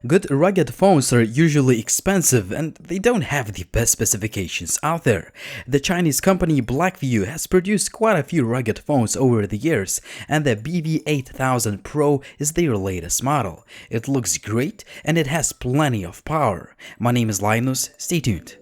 Good rugged phones are usually expensive and they don't have the best specifications out there. The Chinese company Blackview has produced quite a few rugged phones over the years, and the BV8000 Pro is their latest model. It looks great and it has plenty of power. My name is Linus, stay tuned.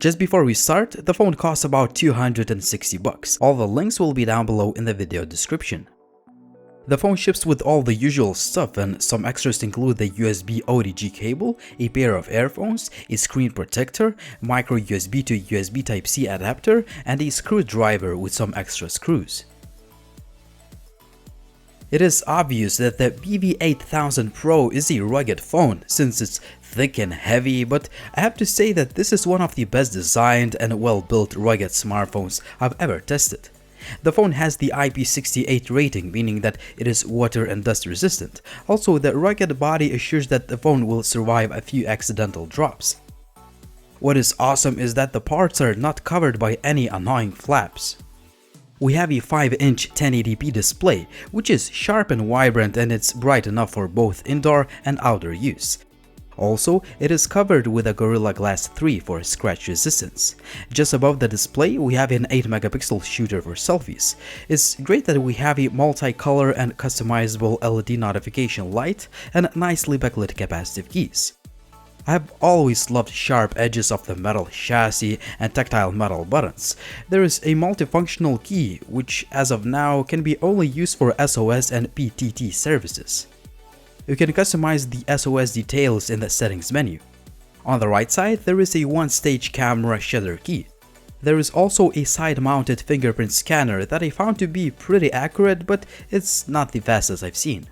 Just before we start, the phone costs about 260 bucks. All the links will be down below in the video description. The phone ships with all the usual stuff, and some extras include the USB OTG cable, a pair of earphones, a screen protector, micro USB to USB Type-C adapter, and a screwdriver with some extra screws. It is obvious that the BV8000 Pro is a rugged phone since it's thick and heavy, but I have to say that this is one of the best designed and well-built rugged smartphones I've ever tested. The phone has the IP68 rating, meaning that it is water and dust resistant. Also, the rugged body assures that the phone will survive a few accidental drops. What is awesome is that the parts are not covered by any annoying flaps. We have a 5-inch 1080p display, which is sharp and vibrant, and it's bright enough for both indoor and outdoor use. Also, it is covered with a Gorilla Glass 3 for scratch resistance. Just above the display, we have an 8-megapixel shooter for selfies. It's great that we have a multicolor and customizable LED notification light and nicely backlit capacitive keys. I have always loved sharp edges of the metal chassis and tactile metal buttons. There is a multifunctional key, which as of now can be only used for SOS and PTT services. You can customize the SOS details in the settings menu. On the right side, there is a one-stage camera shutter key. There is also a side-mounted fingerprint scanner that I found to be pretty accurate, but it's not the fastest I've seen.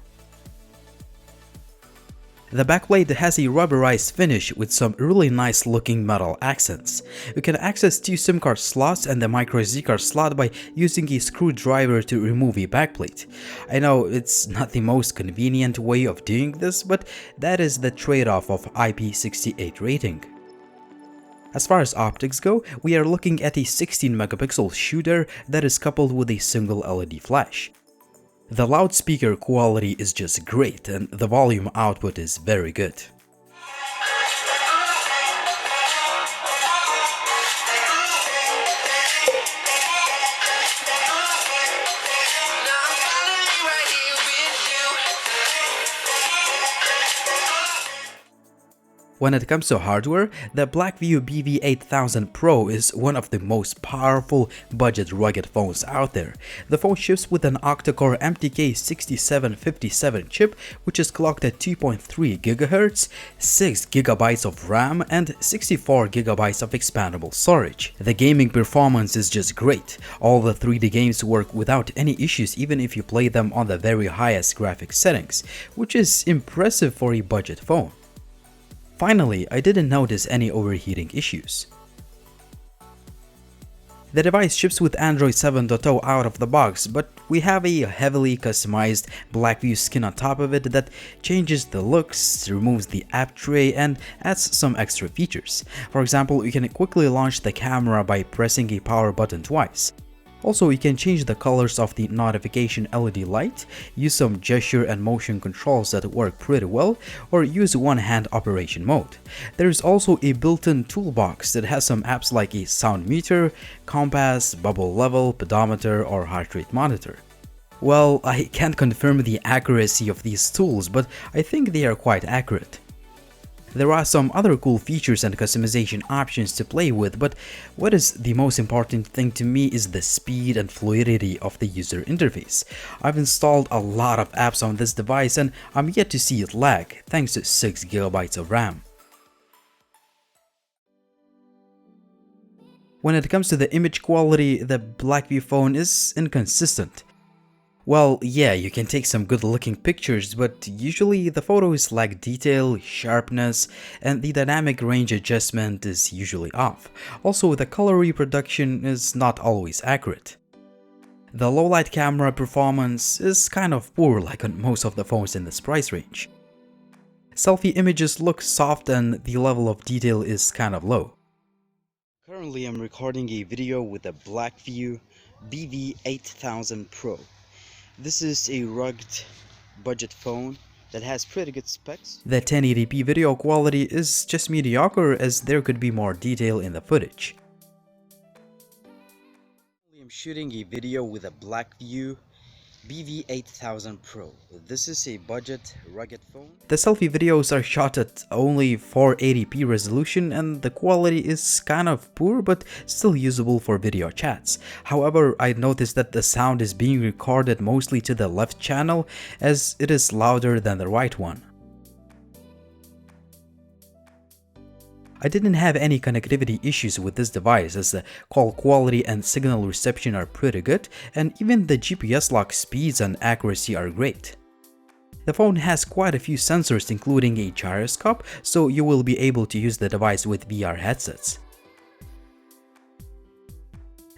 The backplate has a rubberized finish with some really nice looking metal accents. You can access two SIM card slots and the micro SD card slot by using a screwdriver to remove a backplate. I know it's not the most convenient way of doing this, but that is the trade-off of IP68 rating. As far as optics go, we are looking at a 16-megapixel shooter that is coupled with a single LED flash. The loudspeaker quality is just great, and the volume output is very good. When it comes to hardware, the Blackview BV8000 Pro is one of the most powerful budget rugged phones out there. The phone ships with an octa-core MTK6757 chip, which is clocked at 2.3 GHz, 6 GB of RAM, and 64 GB of expandable storage. The gaming performance is just great. All the 3D games work without any issues, even if you play them on the very highest graphics settings, which is impressive for a budget phone. Finally, I didn't notice any overheating issues. The device ships with Android 7.0 out of the box, but we have a heavily customized Blackview skin on top of it that changes the looks, removes the app tray, and adds some extra features. For example, you can quickly launch the camera by pressing a power button twice. Also, you can change the colors of the notification LED light, use some gesture and motion controls that work pretty well, or use one-hand operation mode. There is also a built-in toolbox that has some apps like a sound meter, compass, bubble level, pedometer, or heart rate monitor. Well, I can't confirm the accuracy of these tools, but I think they are quite accurate. There are some other cool features and customization options to play with, but what is the most important thing to me is the speed and fluidity of the user interface. I've installed a lot of apps on this device and I'm yet to see it lag, thanks to 6 GB of RAM. When it comes to the image quality, the Blackview phone is inconsistent. Well, yeah, you can take some good looking pictures, but usually the photos lack detail, sharpness, and the dynamic range adjustment is usually off. Also, the color reproduction is not always accurate. The low light camera performance is kind of poor like on most of the phones in this price range. Selfie images look soft and the level of detail is kind of low. Currently I'm recording a video with a Blackview BV8000 Pro. This is a rugged budget phone that has pretty good specs. The 1080p video quality is just mediocre as there could be more detail in the footage. I'm shooting a video with a Blackview BV8000 Pro. This is a budget rugged phone. The selfie videos are shot at only 480p resolution and the quality is kind of poor but still usable for video chats. However, I noticed that the sound is being recorded mostly to the left channel as it is louder than the right one. I didn't have any connectivity issues with this device as the call quality and signal reception are pretty good, and even the GPS lock speeds and accuracy are great. The phone has quite a few sensors including a gyroscope, so you will be able to use the device with VR headsets.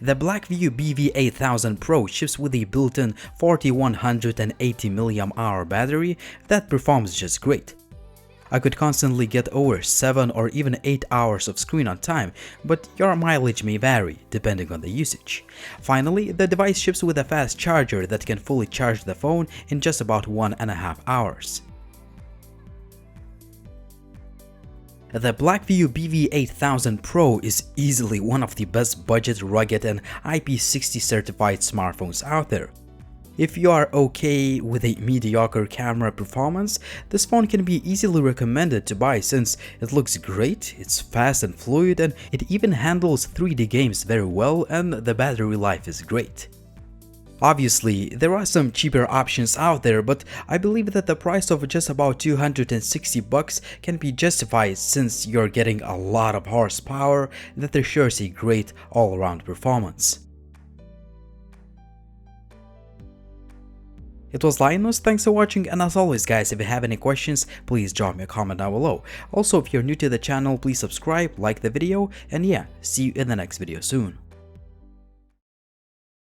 The Blackview BV8000 Pro ships with a built-in 4180 mAh battery that performs just great. I could constantly get over 7 or even 8 hours of screen on time, but your mileage may vary depending on the usage. Finally, the device ships with a fast charger that can fully charge the phone in just about 1.5 hours. The Blackview BV8000 Pro is easily one of the best budget, rugged and IP60 certified smartphones out there. If you are okay with a mediocre camera performance, this phone can be easily recommended to buy since it looks great, it's fast and fluid, and it even handles 3D games very well and the battery life is great. Obviously, there are some cheaper options out there, but I believe that the price of just about $260 can be justified since you're getting a lot of horsepower that assures a great all-around performance. It was Linus, thanks for watching, and as always guys, if you have any questions, please drop me a comment down below. Also, if you're new to the channel, please subscribe, like the video, and yeah, see you in the next video soon.